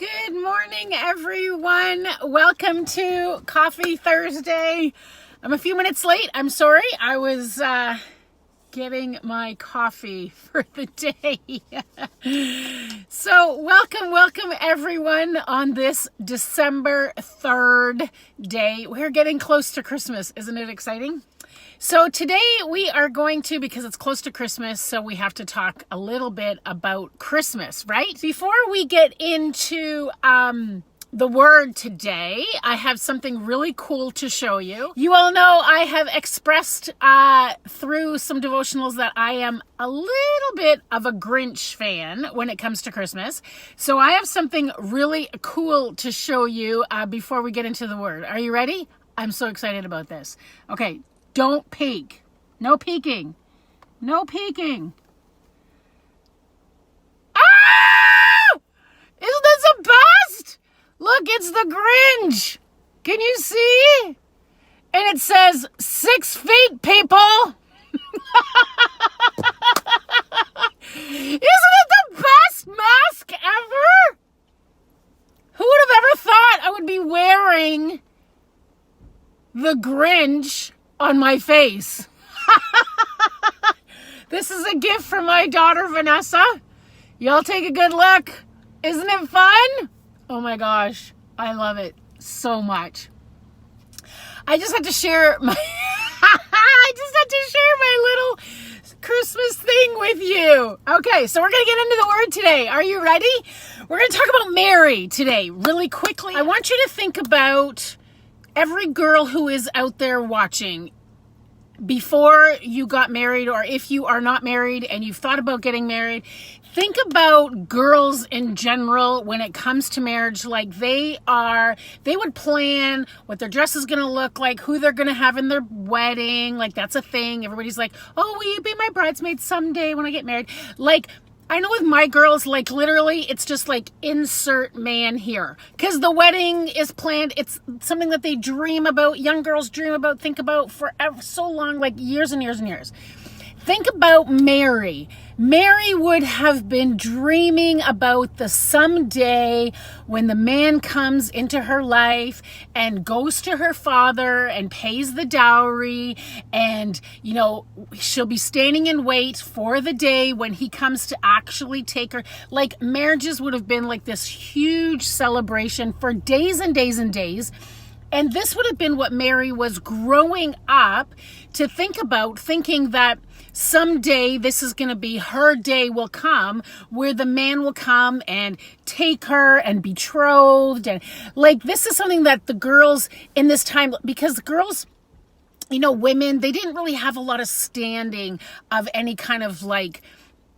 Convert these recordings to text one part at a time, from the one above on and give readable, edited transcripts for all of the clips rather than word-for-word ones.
Good morning, everyone. Welcome to Coffee Thursday. I'm a few minutes late. I'm sorry. I was getting my coffee for the day. So welcome everyone on this December 3rd day. We're getting close to Christmas. Isn't it exciting? So today we are going to, because it's close to Christmas, so we have to talk a little bit about Christmas, right? Before we get into the word today, I have something really cool to show you. You all know I have expressed through some devotionals that I am a little bit of a Grinch fan when it comes to Christmas. So I have something really cool to show you before we get into the word. Are you ready? I'm so excited about this. Okay. Don't peek. No peeking. No peeking. Ah! Isn't this the best? Look, it's the Grinch. Can you see? And it says 6 feet, people. Isn't it the best mask ever? Who would have ever thought I would be wearing the Grinch on my face? This is a gift from my daughter, Vanessa. Y'all take a good look. Isn't it fun? Oh my gosh. I love it so much. I just had to share my little Christmas thing with you. Okay, so we're going to get into the word today. Are you ready? We're going to talk about Mary today really quickly. I want you to think about every girl who is out there watching, before you got married, or if you are not married and you've thought about getting married, think about girls in general when it comes to marriage. Like they would plan what their dress is going to look like, who they're going to have in their wedding. Like that's a thing. Everybody's like, oh, will you be my bridesmaid someday when I get married? Like, I know with my girls, like literally, it's just like insert man here. Because the wedding is planned. It's something that they dream about. Young girls dream about, think about forever, so long, like years and years and years. Think about Mary. Mary would have been dreaming about the someday when the man comes into her life and goes to her father and pays the dowry, and, you know, she'll be standing in wait for the day when he comes to actually take her. Like, marriages would have been like this huge celebration for days and days and days. And this would have been what Mary was growing up to think about, thinking that someday this is going to be her day will come where the man will come and take her and betrothed. And like, this is something that the girls in this time, because the girls, you know, women, they didn't really have a lot of standing of any kind of like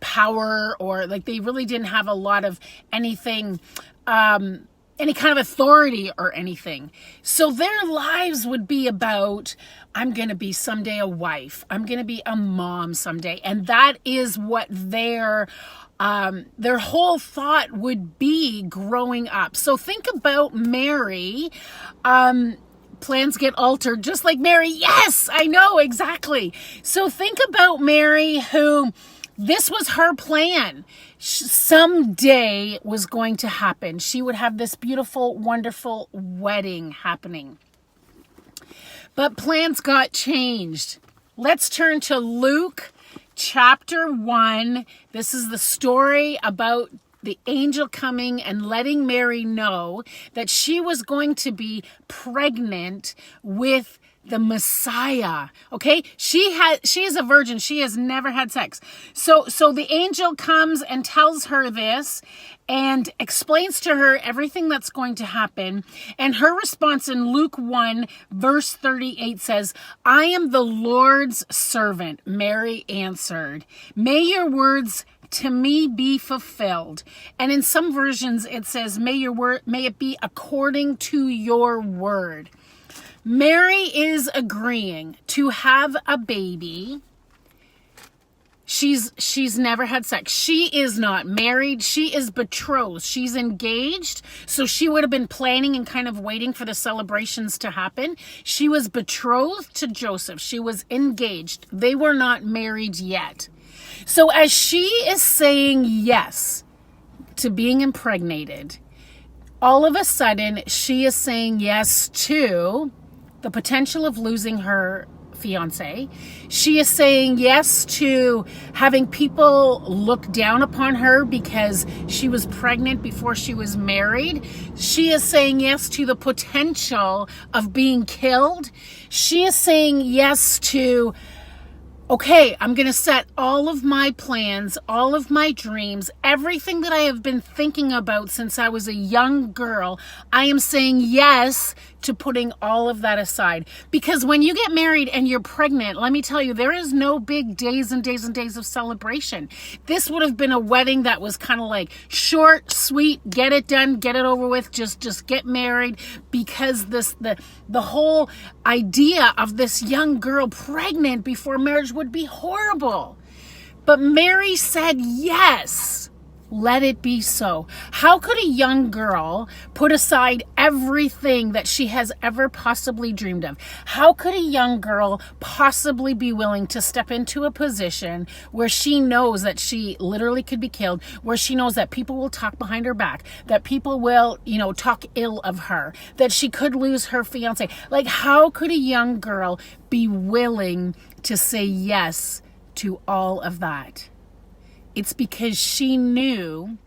power, or like they really didn't have a lot of anything, any kind of authority or anything. So their lives would be about, I'm going to be someday a wife. I'm going to be a mom someday. And that is what their whole thought would be growing up. So think about Mary. Plans get altered just like Mary. Yes, I know, exactly. So think about Mary, who this was her plan. Someday was going to happen. She would have this beautiful, wonderful wedding happening. But plans got changed. Let's turn to Luke chapter 1. This is the story about the angel coming and letting Mary know that she was going to be pregnant with the Messiah. Okay, she is a virgin. She has never had sex. So the angel comes and tells her this and explains to her everything that's going to happen. And her response in Luke 1 verse 38 says, I am the Lord's servant. Mary answered, may your words to me be fulfilled. And in some versions it says, may it be according to your word. Mary is agreeing to have a baby. She's never had sex. She is not married. She is betrothed. She's engaged. So she would have been planning and kind of waiting for the celebrations to happen. She was betrothed to Joseph. She was engaged. They were not married yet. So as she is saying yes to being impregnated, all of a sudden she is saying yes to the potential of losing her fiance. She is saying yes to having people look down upon her because she was pregnant before she was married. She is saying yes to the potential of being killed. She is saying yes to, okay, I'm going to set all of my plans, all of my dreams, everything that I have been thinking about since I was a young girl. I am saying yes to putting all of that aside. Because when you get married and you're pregnant, let me tell you, there is no big days and days and days of celebration. This would have been a wedding that was kind of like short, sweet, get it done, get it over with, just get married, because the whole idea of this young girl pregnant before marriage would be horrible. But Mary said yes. Let it be so. How could a young girl put aside everything that she has ever possibly dreamed of? How could a young girl possibly be willing to step into a position where she knows that she literally could be killed, where she knows that people will talk behind her back, that people will, talk ill of her, that she could lose her fiance? Like, how could a young girl be willing to say yes to all of that? It's because she knew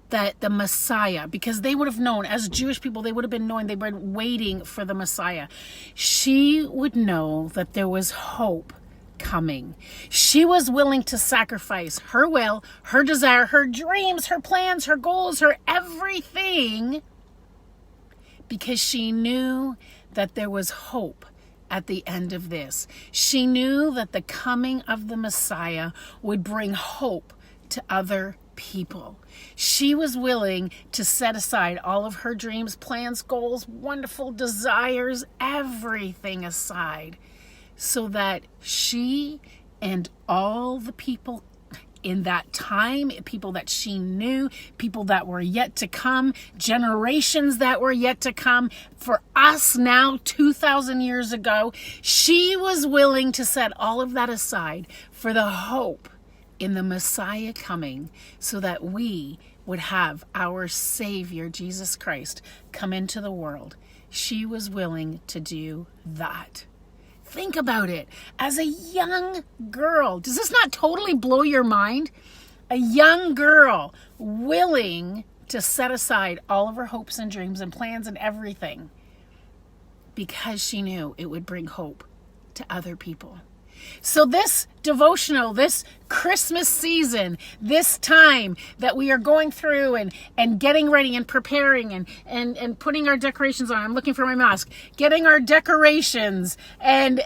that the Messiah, because they would have known, as Jewish people, they would have been knowing, they were waiting for the Messiah. She would know that there was hope coming. She was willing to sacrifice her will, her desire, her dreams, her plans, her goals, her everything, because she knew that there was hope at the end of this. She knew that the coming of the Messiah would bring hope to other people. She was willing to set aside all of her dreams, plans, goals, wonderful desires, everything aside, so that she and all the people in that time, people that she knew, people that were yet to come, generations that were yet to come, for us now 2,000 years ago, she was willing to set all of that aside for the hope in the Messiah coming, so that we would have our Savior, Jesus Christ, come into the world. She was willing to do that. Think about it. As a young girl, does this not totally blow your mind? A young girl willing to set aside all of her hopes and dreams and plans and everything because she knew it would bring hope to other people. So this devotional, this Christmas season, this time that we are going through and getting ready and preparing and putting our decorations on. I'm looking for my mask. Getting our decorations and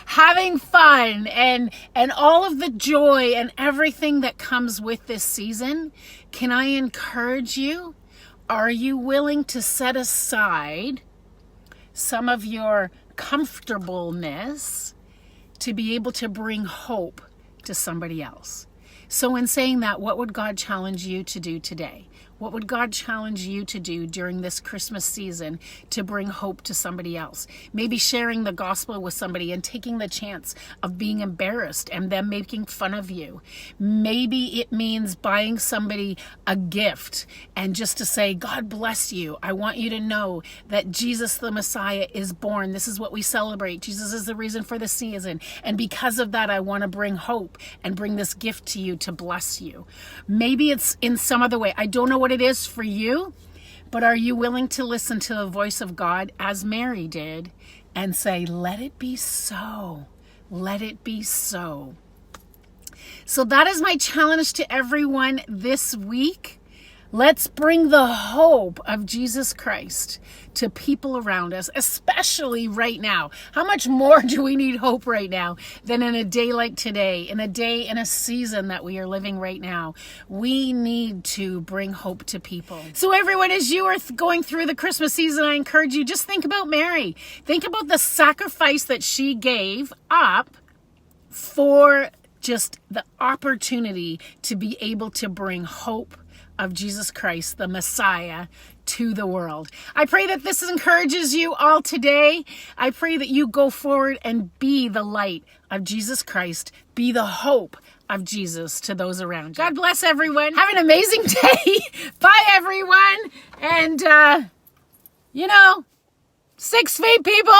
having fun and all of the joy and everything that comes with this season. Can I encourage you? Are you willing to set aside some of your comfortableness to be able to bring hope to somebody else? So in saying that, what would God challenge you to do today? What would God challenge you to do during this Christmas season to bring hope to somebody else? Maybe sharing the gospel with somebody and taking the chance of being embarrassed and them making fun of you. Maybe it means buying somebody a gift and just to say, God bless you. I want you to know that Jesus the Messiah is born. This is what we celebrate. Jesus is the reason for the season. And because of that, I want to bring hope and bring this gift to you to bless you. Maybe it's in some other way. I don't know what it is for you, but are you willing to listen to the voice of God as Mary did and say, let it be so, let it be so. So that is my challenge to everyone this week. Let's bring the hope of Jesus Christ to people around us, especially right now. How much more do we need hope right now than in a day like today, in a season that we are living right now? We need to bring hope to people. So everyone, as you are going through the Christmas season, I encourage you, just think about Mary. Think about the sacrifice that she gave up for just the opportunity to be able to bring hope of Jesus Christ, the Messiah, to the world. I pray that this encourages you all today. I pray that you go forward and be the light of Jesus Christ, be the hope of Jesus to those around you. God bless everyone. Have an amazing day. Bye, everyone. And, 6 feet, people.